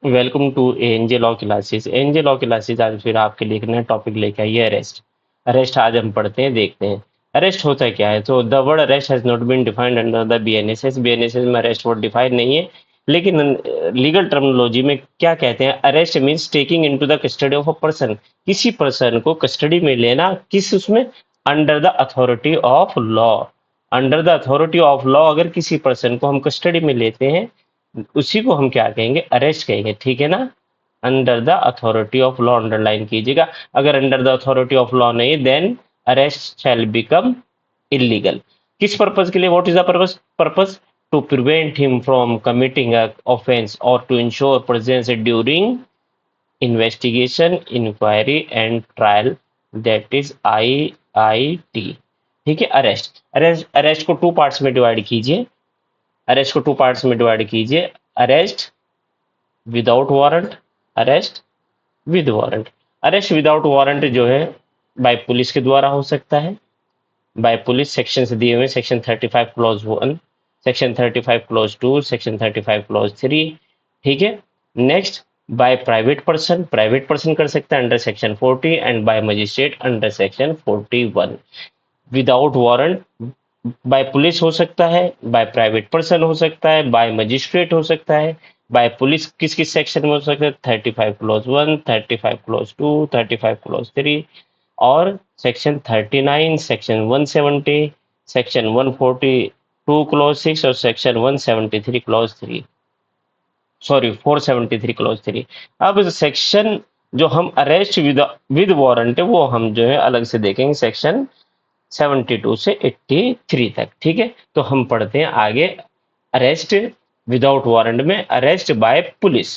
Welcome to ANJ law classes. ANJ law classes आज फिर आपके लिए एक नया टॉपिक लेके आई है, अरेस्ट। अरेस्ट आज हम पढ़ते हैं, देखते हैं अरेस्ट होता क्या है। तो the word arrest has not been defined under the BNSS. BNSS में अरेस्ट वर्ड डिफाइंड नहीं है, लेकिन लीगल टर्मिनोलॉजी में क्या कहते हैं, arrest means taking into the custody of a person. किसी पर्सन को कस्टडी में लेना, किस उसमें, under the authority of law. Under the authority of law अगर किसी पर्सन को हम कस्टडी में लेते हैं, उसी को हम क्या कहेंगे, अरेस्ट कहेंगे, ठीक है ना। Under the authority of law underline कीजिएगा। अगर under the authority of law नहीं, then arrest shall become illegal. किस पर्पज के लिए, what is the purpose to prevent him from committing offence और to ensure presence during investigation, inquiry and trial, that is IIT। ठीक है। Arrest arrest arrest को two parts में divide कीजिए। Arrest को टू पार्ट्स में डिवाइड कीजिए। Arrest without warrant, arrest with warrant. Arrest without warrant जो है बाय पुलिस के द्वारा हो सकता है। बाय पुलिस सेक्शन से दिए हुए, section 35 clause 1, section 35 clause 2, section 35 clause 3। ठीक है। Next, by private person, private person कर सकता है under section 40, and by magistrate under section 41। Without warrant by police हो सकता है, बाय प्राइवेट पर्सन हो सकता है, बाय मजिस्ट्रेट हो सकता है। बाय पुलिस किस किस सेक्शन में हो सकता है, 35 क्लॉज 1, 35 क्लॉज 2, 35 क्लॉज 3, और सेक्शन 39, सेक्शन 170, सेक्शन 142 क्लॉज 6 और सेक्शन 173 क्लॉज 3, सॉरी 473 क्लॉज 3। अब सेक्शन जो हम अरेस्ट विद वारंट है, वो हम जो है अलग से देखेंगे, सेक्शन 72 से 83 तक। ठीक है। तो हम पढ़ते हैं आगे। अरेस्ट विदाउट वारंट में अरेस्ट बाय पुलिस।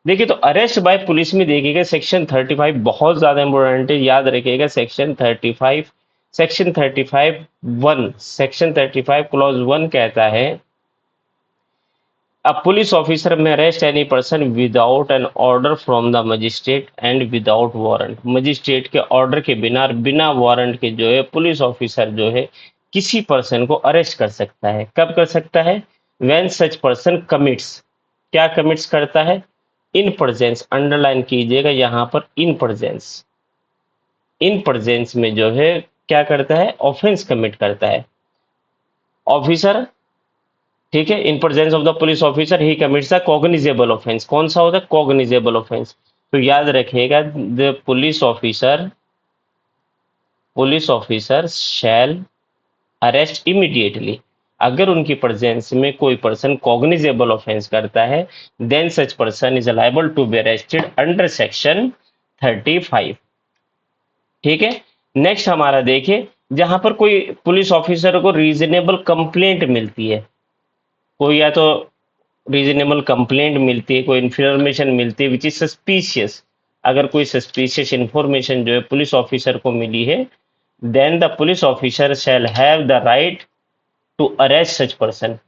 देखिए, तो अरेस्ट बाय पुलिस में देखिएगा सेक्शन 35 बहुत ज्यादा इंपॉर्टेंट है, याद रखिएगा। सेक्शन 35, सेक्शन 35 1, सेक्शन 35 क्लॉज 1 कहता है, a police officer may arrest any person without an order from the magistrate and without warrant। Magistrate के ऑर्डर के बिना और बिना वारंट के जो है पुलिस ऑफिसर जो है किसी पर्सन को अरेस्ट कर सकता है। कब कर सकता है, when such person commits, क्या कमिट्स करता है, इन प्रेजेंस, अंडरलाइन कीजिएगा यहाँ पर, इन प्रेजेंस, इन प्रेजेंस में जो है क्या करता है, ऑफेंस कमिट करता है ऑफिसर। ठीक है। इन presence of the police officer he commits a cognizable offence. कौन सा होता है, कॉग्निजेबल ऑफेंस। तो याद रखिएगा, the police officer shall arrest immediately. अगर उनकी प्रेजेंस में कोई पर्सन कॉग्निजेबल ऑफेंस करता है, then such person is liable to be arrested under section 35। ठीक है। नेक्स्ट हमारा देखिए, जहां पर कोई पुलिस ऑफिसर को रीजनेबल कंप्लेंट मिलती है, कोई या तो रीजनेबल कंप्लेंट मिलती है, कोई इन्फॉर्मेशन मिलती है विच इज सस्पिशियस। अगर कोई सस्पिशियस इंफॉर्मेशन जो है पुलिस ऑफिसर को मिली है, then the police officer shall have the right to arrest such person.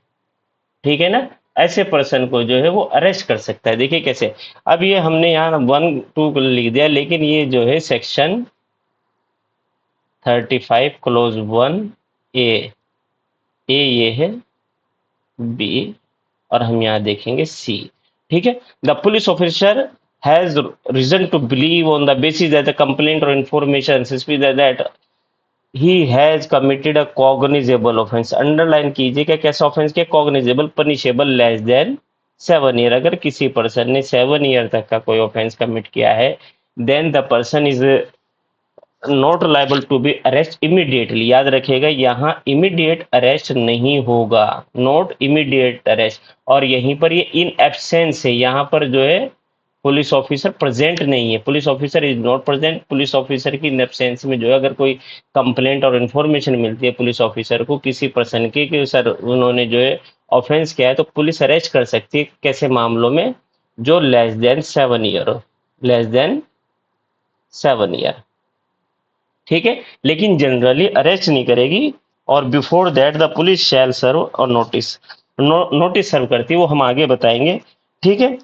ठीक है ना। ऐसे पर्सन को जो है वो अरेस्ट कर सकता है। देखिए कैसे, अब ये हमने यहाँ 1 2 लिख दिया, लेकिन ये जो है सेक्शन 35 क्लोज 1 ए ये है, बी, और हम यहाँ देखेंगे सी। ठीक है। The police officer has reason to believe on the basis that the complaint और information that he has committed a cognizable offence. Underline कीजिए क्या, कैसा ऑफेंस किया, cognizable, punishable less than 7 year. अगर किसी पर्सन ने 7 ईयर तक का कोई ऑफेंस कमिट किया है, then the person is not liable to be arrest immediately. याद रखिएगा, यहाँ इमीडिएट अरेस्ट नहीं होगा, नॉट इमीडिएट अरेस्ट। और यहीं पर ये इन एब्सेंस है, यहाँ पर जो है पुलिस ऑफिसर प्रेजेंट नहीं है, police officer is not present. Police officer की इन एब्सेंस में जो है अगर कोई कंप्लेंट और इन्फॉर्मेशन मिलती है पुलिस ऑफिसर को किसी पर्सन की कि सर उन्होंने जो है ऑफेंस किया है, तो पुलिस अरेस्ट कर सकती है। कैसे मामलों में, जो लेस देन 7 ईयर हो, लेस देन 7 ईयर। ठीक है। लेकिन जनरली अरेस्ट नहीं करेगी। और बिफोर दैट द पुलिस शैल सर्व और नोटिस, नोटिस सर्व करती है, वो हम आगे बताएंगे। ठीक है।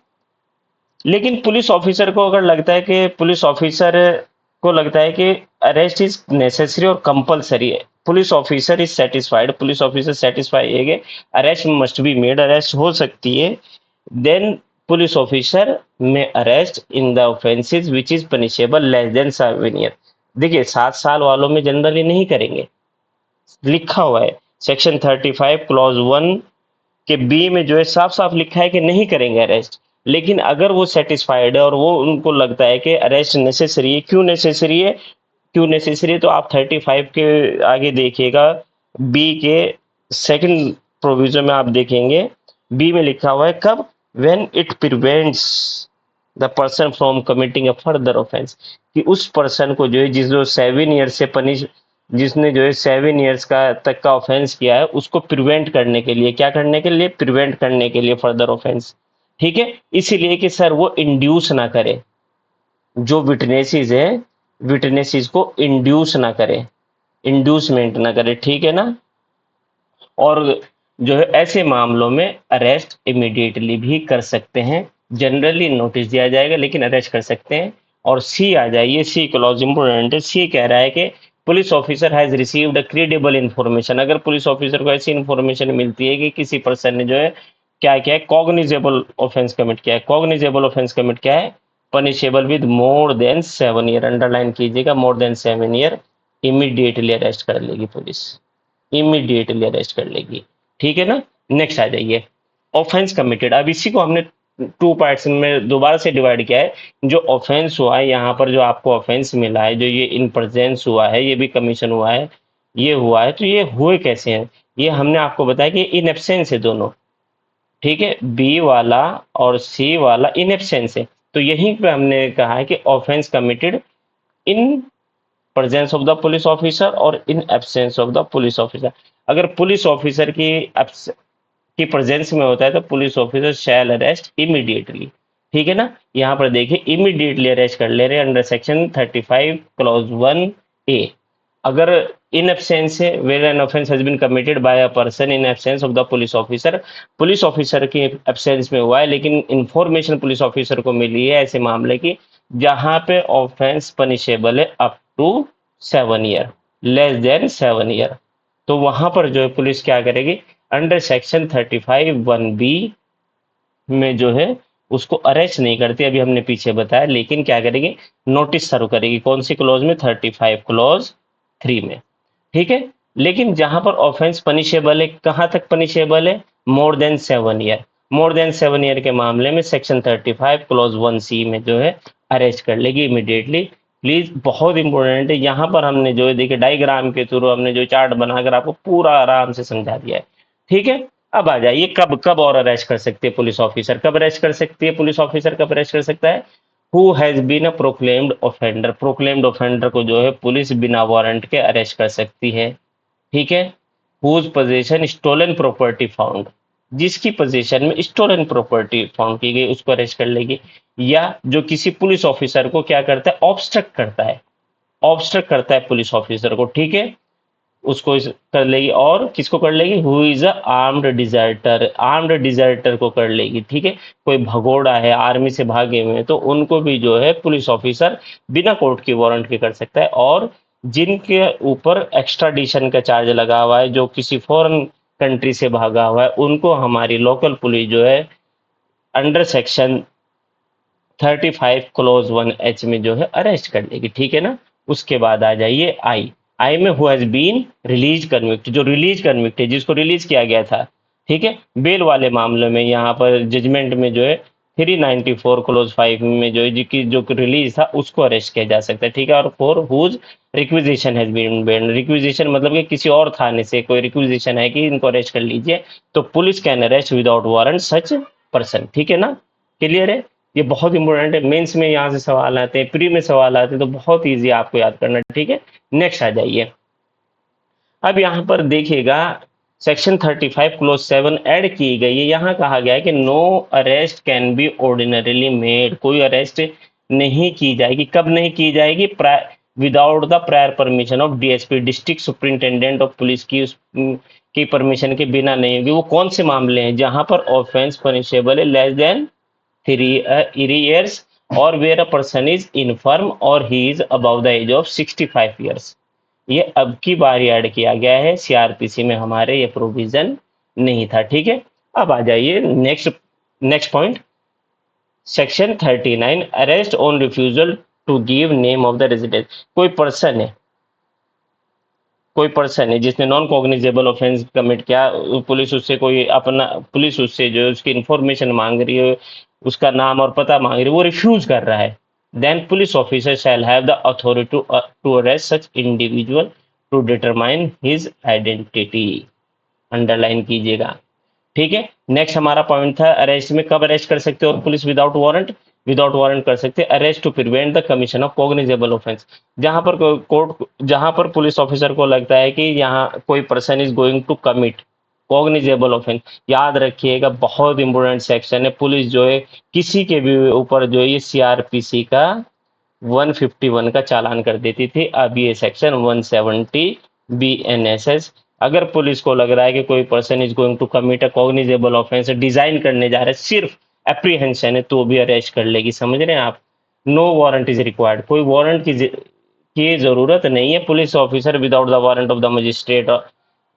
लेकिन पुलिस ऑफिसर को अगर लगता है कि पुलिस ऑफिसर को लगता है कि अरेस्ट इज नेसेसरी और कंपलसरी है, police officer is satisfied, police officer satisfy है कि arrest must be made, arrest हो सकती है, देन पुलिस ऑफिसर में arrest in the offences which is punishable less than 7 year. देखिए 7 साल वालों में जनरली नहीं करेंगे, लिखा हुआ है सेक्शन 35 क्लॉज 1 के बी में जो है साफ साफ लिखा है कि नहीं करेंगे अरेस्ट। लेकिन अगर वो सेटिस्फाइड है और वो उनको लगता है कि अरेस्ट नेसेसरी है, क्यों नेसेसरी है, क्यों नेसेसरी है, तो आप 35 के आगे देखिएगा, बी के सेकंड प्रोविजन में आप देखेंगे, बी में लिखा हुआ है कब, when it prevents the person from committing a further offence, कि उस पर्सन को जो है जो 7 ईयर से पनिश, जिसने जो है 7 ईयर्स का तक का ऑफेंस किया है, उसको प्रिवेंट करने के लिए, क्या करने के लिए, प्रिवेंट करने के लिए फर्दर ऑफेंस। ठीक है, इसीलिए कि सर वो इंड्यूस ना करे, जो विटनेसेस है विटनेसेस को इंड्यूस ना करे, इंड्यूसमेंट ना करे, ठीक है ना। और जो है ऐसे मामलों में अरेस्ट इमीडिएटली भी कर सकते हैं, जनरली नोटिस दिया जाएगा लेकिन अरेस्ट कर सकते हैं। और सी आ जाइए, सी क्लॉज इंपोर्टेंट है। सी कह रहा है कि police officer has received a credible information, अगर पुलिस ऑफिसर को ऐसी इंफॉर्मेशन मिलती है कि किसी पर्सन ने जो है क्या किया है, कॉग्निजेबल ऑफेंस कमिट किया है। कॉग्निजेबल ऑफेंस कमिट क्या है, punishable with more than 7 year, underline कीजिएगा, more than 7 year, immediately arrest कर लेगी पुलिस, इमीडिएटली अरेस्ट कर लेगी, ठीक है ना। नेक्स्ट आ जाइए, ऑफेंस कमिटेड। अब इसी को हमने 2 पार्ट्स में दोबारा से डिवाइड किया है। जो ऑफेंस हुआ है, यहाँ पर जो आपको ऑफेंस मिला है, जो ये इन प्रेजेंस हुआ है, ये भी कमीशन हुआ है, ये हुआ है, तो ये हुए कैसे हैं, ये हमने आपको बताया कि इन एब्सेंस है दोनों, ठीक है, बी वाला और सी वाला इन एब्सेंस है। तो यहीं पे हमने कहा है कि offence committed in presence of the police officer और in absence of the police officer. अगर पुलिस ऑफिसर की प्रेजेंस में होता है तो police officer shall arrest immediately, ठीक है ना। यहाँ पर देखिए इमीडिएटली अरेस्ट कर ले रहे हैं अंडर सेक्शन 35 क्लॉज 1A। अगर इन एब्सेंस है, where an offence has been committed by a person in absence of the police officer के एब्सेंस में हुआ है लेकिन इंफॉर्मेशन पुलिस ऑफिसर को मिली है ऐसे मामले की जहां पे ऑफेंस पनिशेबल है up to 7 year, less than 7 year, तो वहां पर जो है पुलिस क्या करेगी, अंडर सेक्शन 35(1)(b) में जो है उसको अरेस्ट नहीं करती, अभी हमने पीछे बताया, लेकिन क्या करेगी, नोटिस सर्व करेगी। कौन सी क्लॉज में, 35 क्लॉज 3 में, ठीक है। लेकिन जहां पर ऑफेंस पनिशेबल है, कहां तक पनिशेबल है, मोर देन 7 ईयर, मोर देन 7 ईयर के मामले में सेक्शन 35 क्लॉज 1C में जो है अरेस्ट कर लेगी इमीडिएटली। प्लीज बहुत इंपॉर्टेंट है, यहाँ पर हमने जो है देखिए डायग्राम के थ्रू हमने जो चार्ट बनाकर आपको पूरा आराम से समझा दिया है, ठीक है। अब आ जाइए कब कब और अरेस्ट कर सकती है पुलिस ऑफिसर, कब अरेस्ट कर सकती है पुलिस ऑफिसर, कब अरेस्ट कर सकता है, who has been a proclaimed offender, proclaimed offender को जो है पुलिस बिना वारंट के अरेस्ट कर सकती है, ठीक है। Whose possession stolen property found, जिसकी पोजीशन में स्टोलन प्रॉपर्टी फाउंड की गई उसको अरेस्ट कर लेगी। या जो किसी पुलिस ऑफिसर को क्या करता है, ऑब्स्ट्रक्ट करता है, ऑब्स्ट्रक्ट करता है पुलिस ऑफिसर को, ठीक है, उसको कर लेगी। और किसको कर लेगी, who is a armed deserter, armed deserter को कर लेगी, ठीक है। कोई भगोड़ा है, आर्मी से भागे हुए हैं, तो उनको भी जो है पुलिस ऑफिसर बिना कोर्ट की वारंट के कर सकता है। और जिनके ऊपर एक्स्ट्राडिशन का चार्ज लगा हुआ है, जो किसी फॉरेन कंट्री से भागा हुआ है, उनको हमारी लोकल पुलिस जो है अंडर सेक्शन 35 क्लोज 1H में जो है अरेस्ट कर लेगी, ठीक है ना। उसके बाद आ जाइए आई, आई में who has been release convict, जो रिलीज कन्विक्ट है, जिसको रिलीज किया गया था, ठीक है। बेल वाले मामले में यहाँ पर जजमेंट में जो है 394 क्लोज 5 में जो है जो रिलीज था उसको अरेस्ट किया जा सकता है, ठीक है। और for whose requisition has been been, requisition मतलब कि किसी और थाने से कोई रिक्विजिशन है कि इनको अरेस्ट कर लीजिए, तो police can arrest without warrant such person, ठीक है ना। क्लियर है, ये बहुत इंपॉर्टेंट है, मेंस में यहाँ से सवाल आते हैं, प्री में सवाल आते हैं, तो बहुत इजी आपको याद करना, ठीक है। नेक्स्ट आ जाइए, अब यहाँ पर देखिएगा सेक्शन 35 क्लोज 7 ऐड की गई है। यहाँ कहा गया है कि no arrest can be ordinarily made, कोई अरेस्ट नहीं की जाएगी, कब नहीं की जाएगी, without the prior permission of DSP, district superintendent of police की परमिशन के बिना नहीं होगी। वो कौन से मामले हैं, जहां पर ऑफेंस पनिशेबल है less than 3 years or where a person is infirm or he is above the age of 65 years। ये अब की बार ऐड किया गया है, सीआरपीसी में हमारे ये प्रोविजन नहीं था, ठीक है। अब आ जाइए next next point, section 39 arrest on refusal to give name of the resident. कोई पर्सन है जिसने नॉन कॉग्निजेबल ऑफेंस कमिट किया, पुलिस उससे कोई अपना पुलिस उससे जो है उसकी इंफॉर्मेशन मांग रही है, उसका नाम और पता मांग रही है, वो रिफ्यूज कर रहा है, then police officer shall have the authority to arrest such individual to determine his identity. Underline कीजिएगा। ठीक है, नेक्स्ट हमारा पॉइंट था अरेस्ट में कब अरेस्ट कर सकते हो police without warrant. Without warrant कर सकते arrest to prevent the commission of cognizable offence. जहां पर कोर्ट जहां पर पुलिस ऑफिसर को लगता है कि यहाँ कोई person is going to commit cognizable offence, याद रखिएगा बहुत इंपॉर्टेंट सेक्शन है। पुलिस जो है किसी के भी ऊपर जो है सीआरपीसी का 151 का चालान कर देती थी, अब ये सेक्शन 170 बीएनएसएस। अगर पुलिस को लग रहा है कि कोई person is going to commit a cognizable offence, design करने जा रहा है, सिर्फ एप्रीहेंशन है, तो भी अरेस्ट कर लेगी। समझ रहे हैं आप? नो वारंट इज रिक्वायर्ड, कोई वारंट की जरूरत नहीं है। Police officer without the warrant of the magistrate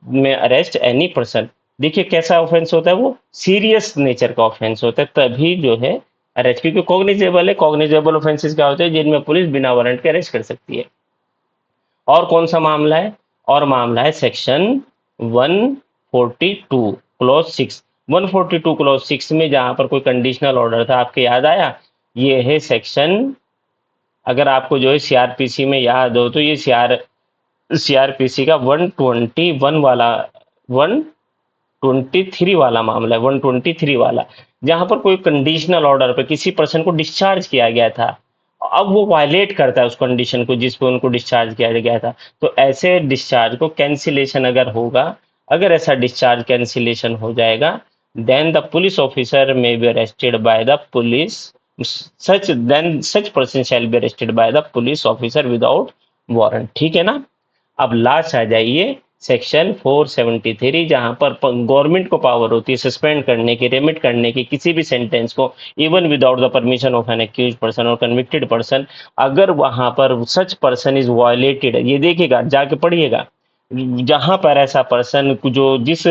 में अरेस्ट एनी पर्सन। देखिए कैसा ऑफेंस होता है, वो सीरियस नेचर का ऑफेंस होता है, तभी जो है अरेस्ट, क्योंकि कॉग्निजेबल है। कॉग्निजेबल ऑफेंसेस क्या होते हैं, जिनमें पुलिस बिना वारंट के अरेस्ट कर सकती है। और कौन सा मामला है, और मामला है सेक्शन 142 क्लॉज 6। 142 क्लॉज 6 में जहां पर कोई कंडीशनल ऑर्डर था, आपके याद आया, ये है सेक्शन, अगर आपको जो है सीआरपीसी में याद हो तो ये सीआरपीसी का 121 वाला 123 वाला मामला है, 123 वाला, जहां पर कोई कंडीशनल ऑर्डर पर किसी पर्सन को डिस्चार्ज किया गया था, अब वो वायलेट करता है उस कंडीशन को जिस पे उनको डिस्चार्ज किया गया था, तो ऐसे डिस्चार्ज को कैंसिलेशन अगर होगा, अगर ऐसा डिस्चार्ज कैंसिलेशन हो जाएगा, then the police officer may be arrested by the police, such person shall be arrested by the police officer without warrant. ठीक है ना? अब लास्ट आ जाइए सेक्शन 473, जहां पर गवर्नमेंट को पावर होती है सस्पेंड करने की, रेमिट करने की किसी भी सेंटेंस को, even without the permission of an accuse person और कन्विक्टेड पर्सन, अगर वहां पर सच पर्सन इज वायलेटेड, ये देखिएगा जाके पढ़िएगा, जहां पर ऐसा पर्सन जो जिस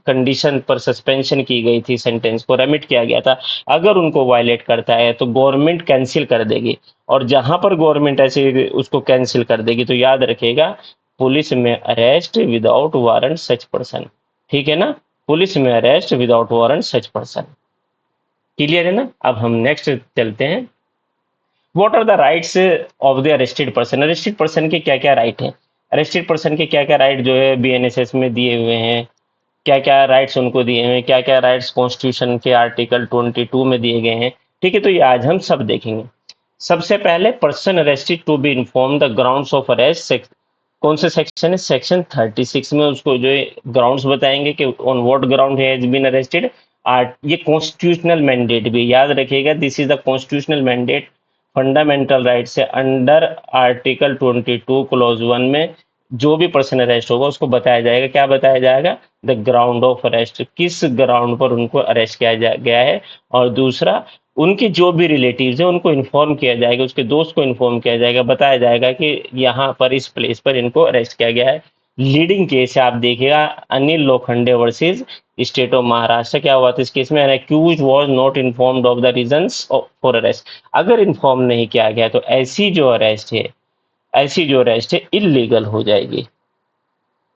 कंडीशन पर सस्पेंशन की गई थी, सेंटेंस को रेमिट किया गया था, अगर उनको वायलेट करता है तो गवर्नमेंट कैंसिल कर देगी। और जहां पर गवर्नमेंट ऐसे उसको कैंसिल कर देगी तो याद रखिएगा, पुलिस में arrest without warrant such person. ठीक है ना? पुलिस में arrest without warrant such person. Clear है ना? अब हम नेक्स्ट चलते हैं। What are the rights of the arrested person. Arrested person के क्या क्या राइट हैं, अरेस्टेड पर्सन के क्या क्या राइट जो है बीएनएसएस में दिए हुए हैं, क्या क्या राइट्स उनको दिए हुए हैं, क्या क्या राइट्स कॉन्स्टिट्यूशन के आर्टिकल 22 में दिए गए हैं। ठीक है, तो ये आज हम सब देखेंगे। सबसे पहले person arrested to be inform the grounds of arrest, कौन सा सेक्शन है, सेक्शन 36 में उसको जो है ग्राउंड्स बताएंगे कि on what ground has been arrested. Art ये कॉन्स्टिट्यूशनल मैंडेट भी याद रखिएगा, this is the constitutional mandate, fundamental right से अंडर आर्टिकल 22 क्लॉज 1 में जो भी पर्सन अरेस्ट होगा उसको बताया जाएगा, क्या बताया जाएगा, द ग्राउंड ऑफ अरेस्ट, किस ग्राउंड पर उनको अरेस्ट किया गया है। और दूसरा, उनके जो भी रिलेटिव्स हैं उनको इन्फॉर्म किया जाएगा, उसके दोस्त को इन्फॉर्म किया जाएगा, बताया जाएगा कि यहाँ पर इस प्लेस पर इनको अरेस्ट किया गया है। लीडिंग केस है, आप देखिएगा, Anil Lokhande versus state of Maharashtra. क्या हुआ था इस केस में, an accused was not informed of the reasons for arrest. अगर इन्फॉर्म नहीं किया गया तो ऐसी जो अरेस्ट है इलीगल हो जाएगी।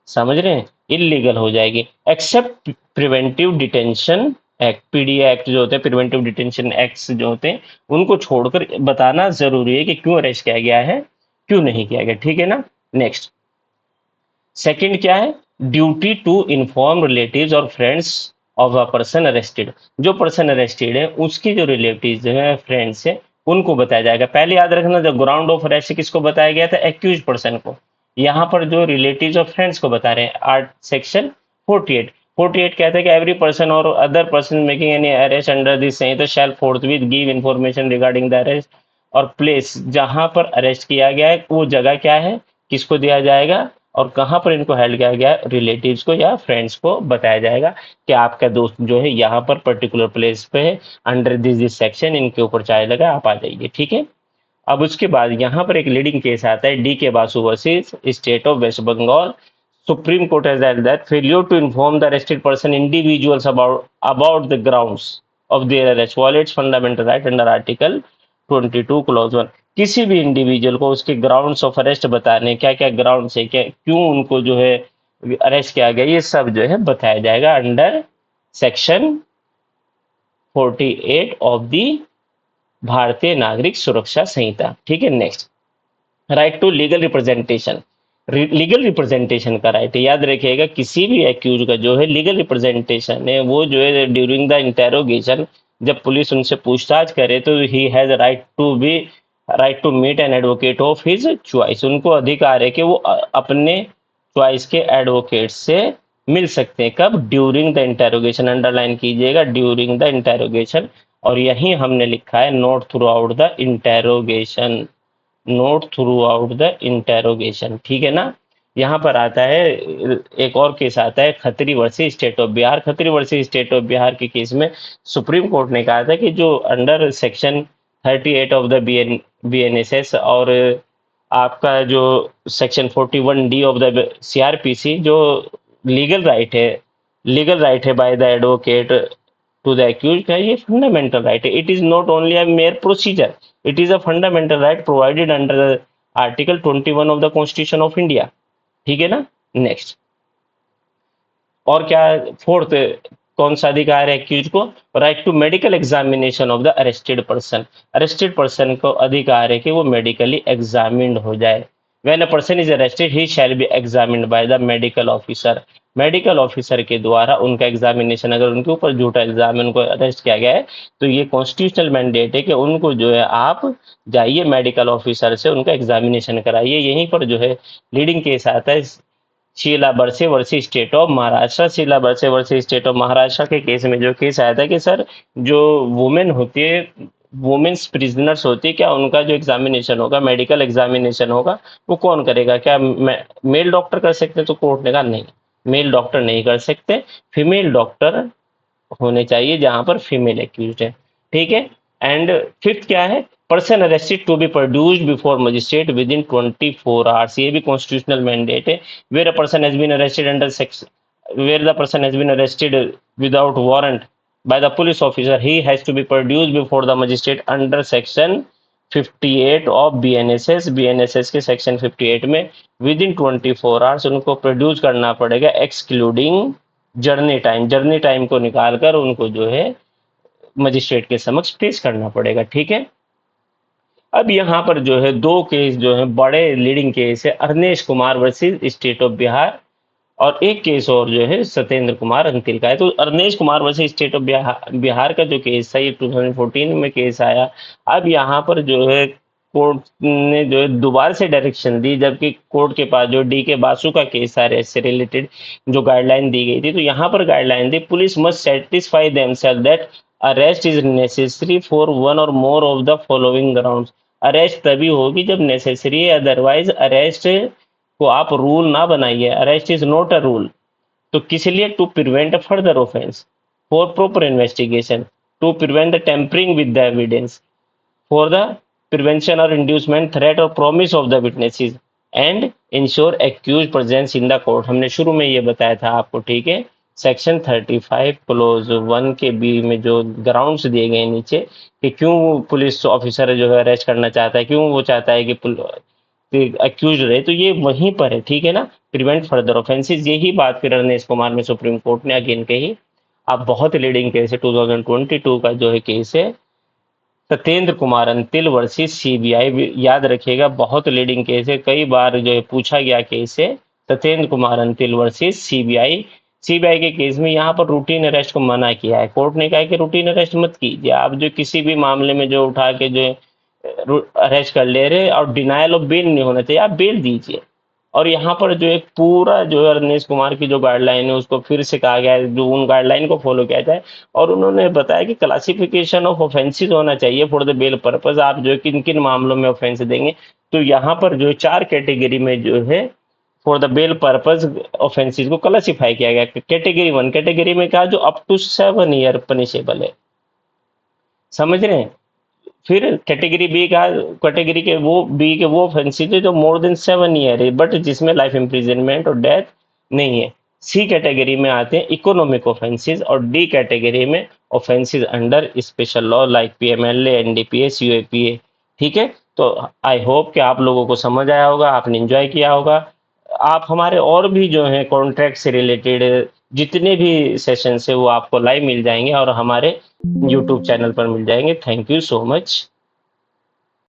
समझ रहे हैं? इलीगल हो जाएगी, except preventive detention act, PDA act जो होते हैं, प्रिवेंटिव डिटेंशन एक्ट्स जो होते हैं, उनको छोड़कर बताना जरूरी है कि क्यों अरेस्ट किया गया है, क्यों नहीं किया गया। ठीक है ना? नेक्स्ट, सेकंड क्या है, ड्यूटी टू इन्फॉर्म रिलेटिव्स और friends of a person arrested. जो पर्सन अरेस्टेड है उसके जो रिलेटिव्स हैं, फ्रेंड्स हैं, उनको बताया जाएगा। पहले याद रखना, जब ग्राउंड ऑफ अरेस्ट किसको बताया गया था, एक्यूज पर्सन को, यहाँ पर जो रिलेटिव्स और फ्रेंड्स को बता रहे हैं। आर्ट सेक्शन 48 कहता है कि एवरी पर्सन और other person making any arrest under this Sanhita shall forthwith give information regarding the arrest, और प्लेस जहां पर अरेस्ट किया गया है वो जगह क्या है, किसको दिया जाएगा, और कहाँ पर इनको हेल्ड किया गया, रिलेटिव्स को या फ्रेंड्स को बताया जाएगा कि आपका दोस्त जो है यहाँ पर पर्टिकुलर प्लेस पे है, अंडर दिस सेक्शन इनके ऊपर चार्ज लगा, आप आ जाइए। ठीक है, अब उसके बाद यहाँ पर एक लीडिंग केस आता है, D K Basu versus state of West Bengal. Supreme Court has held that failure to inform the arrested person individuals about the grounds of their arrest violets fundamental right under article 22 clause 1। किसी भी individual को उसके grounds of arrest बताने, क्या क्या grounds है, क्या क्यों उनको जो है अरेस्ट किया गया, ये सब जो है बताया जाएगा अंडर सेक्शन 48 ऑफ दी भारतीय नागरिक सुरक्षा संहिता। ठीक है, next, right to legal representation. Legal representation का राइट याद रखिएगा, किसी भी एक्यूज का जो है लीगल रिप्रेजेंटेशन है वो जो है ड्यूरिंग द इंटेरोगेशन, जब पुलिस उनसे पूछताछ करे तो he has right to meet an advocate of his choice. उनको अधिकार है कि वो अपने चॉइस के एडवोकेट से मिल सकते हैं। कब? ड्यूरिंग द इंटेरोगेशन, अंडरलाइन कीजिएगा ड्यूरिंग द इंटेरोगेशन। और यहीं हमने लिखा है note through out the interrogation, note through out the interrogation. ठीक है ना। यहाँ पर आता है एक और केस आता है Khatri versus state of Bihar. Khatri versus state of Bihar के केस में सुप्रीम कोर्ट ने कहा था कि जो under section 38 of the BNSS और आपका जो section 41D of the CRPC जो लीगल राइट है by the advocate to the accuse का, ये फंडामेंटल राइट है। It is not only a mere procedure, it is a fundamental right provided under article 21 of the constitution of India. ठीक है ना। Next, और क्या fourth कौन सा अधिकार है एक्यूज को? Right to medical examination of the arrested person. Arrested person को अधिकार है कि वो मेडिकली एग्जामिन्ड हो जाए। When a person is arrested he shall be examined by the medical officer. Medical officer के द्वारा उनका एग्जामिनेशन, अगर उनके ऊपर झूठा एग्जाम उनको अरेस्ट किया गया है तो ये कॉन्स्टिट्यूशनल मैंडेट है कि उनको जो है आप जाइए मेडिकल ऑफिसर से उनका एग्जामिनेशन कराइए। यहीं पर जो है लीडिंग केस आता है Sheela Barse versus state of Maharashtra. Sheela Barse versus state of Maharashtra के केस में जो केस आया था कि सर जो वुमेन होती है, वुमेन्स प्रिजनर्स होती है, क्या उनका जो एग्जामिनेशन होगा, मेडिकल एग्जामिनेशन होगा, वो कौन करेगा? क्या मेल डॉक्टर कर सकते हैं? तो कोर्ट ने कहा नहीं, मेल डॉक्टर नहीं कर सकते, फीमेल डॉक्टर होने चाहिए जहां पर फीमेल एक्यूज है। ठीक है। एंड फिफ्थ क्या है? Person arrested to be produced before magistrate within 24 hours. ये भी कॉन्स्टिट्यूशनल मैंडेट है। Where a person has been arrested under section, where the person has been arrested without warrant by the police officer, he has to be produced before the magistrate under section 58 of BNSS। BNSS के section 58 में with in 24 hours उनको produce करना पड़ेगा, excluding journey time. Journey time को निकालकर उनको जो है मजिस्ट्रेट के समक्ष पेश करना पड़ेगा। ठीक है। अब यहाँ पर जो है दो केस जो है बड़े लीडिंग केस है, Arnesh Kumar versus state of Bihar, और एक केस और जो है सत्येंद्र कुमार अंतिल का है। तो Arnesh Kumar versus state of Bihar का जो केस था ये 2014 में केस आया। अब यहाँ पर जो है कोर्ट ने जो है दोबारा से डायरेक्शन दी, जबकि कोर्ट के पास जो DK बासु का केस था अरेस्ट से रिलेटेड जो गाइडलाइन दी गई थी, तो यहाँ पर गाइडलाइन दी police must satisfy themselves that arrest is necessary for one और more of the following grounds. Arrest तभी होगी जब नेसेसरी है, अदरवाइज अरेस्ट को आप रूल ना बनाइए। Arrest is not a rule. तो किस लिए? To prevent further offence, for proper investigation, to prevent the tampering with the evidence, for the prevention और इंड्यूसमेंट थ्रेट और promise of the witnesses, and ensure accuse presence in the court. हमने शुरू में ये बताया था आपको। ठीक है। सेक्शन 35 क्लोज 1 के बी में जो ग्राउंड्स दिए गए नीचे कि क्यों पुलिस ऑफिसर जो है अरेस्ट करना चाहता है, क्यों वो चाहता है कि एक्यूज रहे, तो ये वहीं पर है। ठीक है ना। प्रिवेंट फर्दर ऑफेंसेस, यही बात फिर अरनेश कुमार में सुप्रीम कोर्ट ने अगेन कही। अब बहुत लीडिंग केस है 2022 का जो है केस है सत्येंद्र कुमार अंतिल वर्सेस CBI। याद रखिएगा बहुत लीडिंग केस है, कई बार जो है पूछा गया केस है Satyendra Kumar Antil versus CBI। CBI के केस में यहाँ पर रूटीन अरेस्ट को मना किया है। कोर्ट ने कहा कि रूटीन अरेस्ट मत कीजिए, आप जो किसी भी मामले में जो उठा के जो अरेस्ट कर ले रहे, और डिनायल ऑफ बेल नहीं होना चाहिए, आप बेल दीजिए। और यहाँ पर जो एक पूरा जो है अरनेश कुमार की जो गाइडलाइन है उसको फिर से कहा गया है जो उन गाइडलाइन को फॉलो किया जाए, और उन्होंने बताया कि क्लासिफिकेशन ऑफ ऑफेंसेस होना चाहिए फॉर द बेल पर्पज। आप जो किन किन मामलों में ऑफेंस देंगे, तो यहाँ पर जो 4 कैटेगरी में जो है for the bail purpose offences को क्लासिफाई किया गया। कैटेगरी 1, कैटेगरी में कहा जो अप टू 7 ईयर पनिशेबल है, समझ रहे हैं। फिर कैटेगरी बी का, कैटेगरी के वो बी के वो ऑफेंसेस है जो मोर देन 7 ईयर है बट जिसमें लाइफ इम्प्रिजनमेंट और डेथ नहीं है। सी कैटेगरी में आते हैं इकोनॉमिक ऑफेंसेस और डी कैटेगरी में offences under special law like PMLA, NDPS, UAPA. ठीक है, तो आई होप कि आप लोगों को समझ आया होगा, आपने एंजॉय किया होगा। आप हमारे और भी जो है कॉन्ट्रैक्ट से रिलेटेड जितने भी सेशंस है वो आपको लाइव मिल जाएंगे और हमारे यूट्यूब चैनल पर मिल जाएंगे। Thank you so much.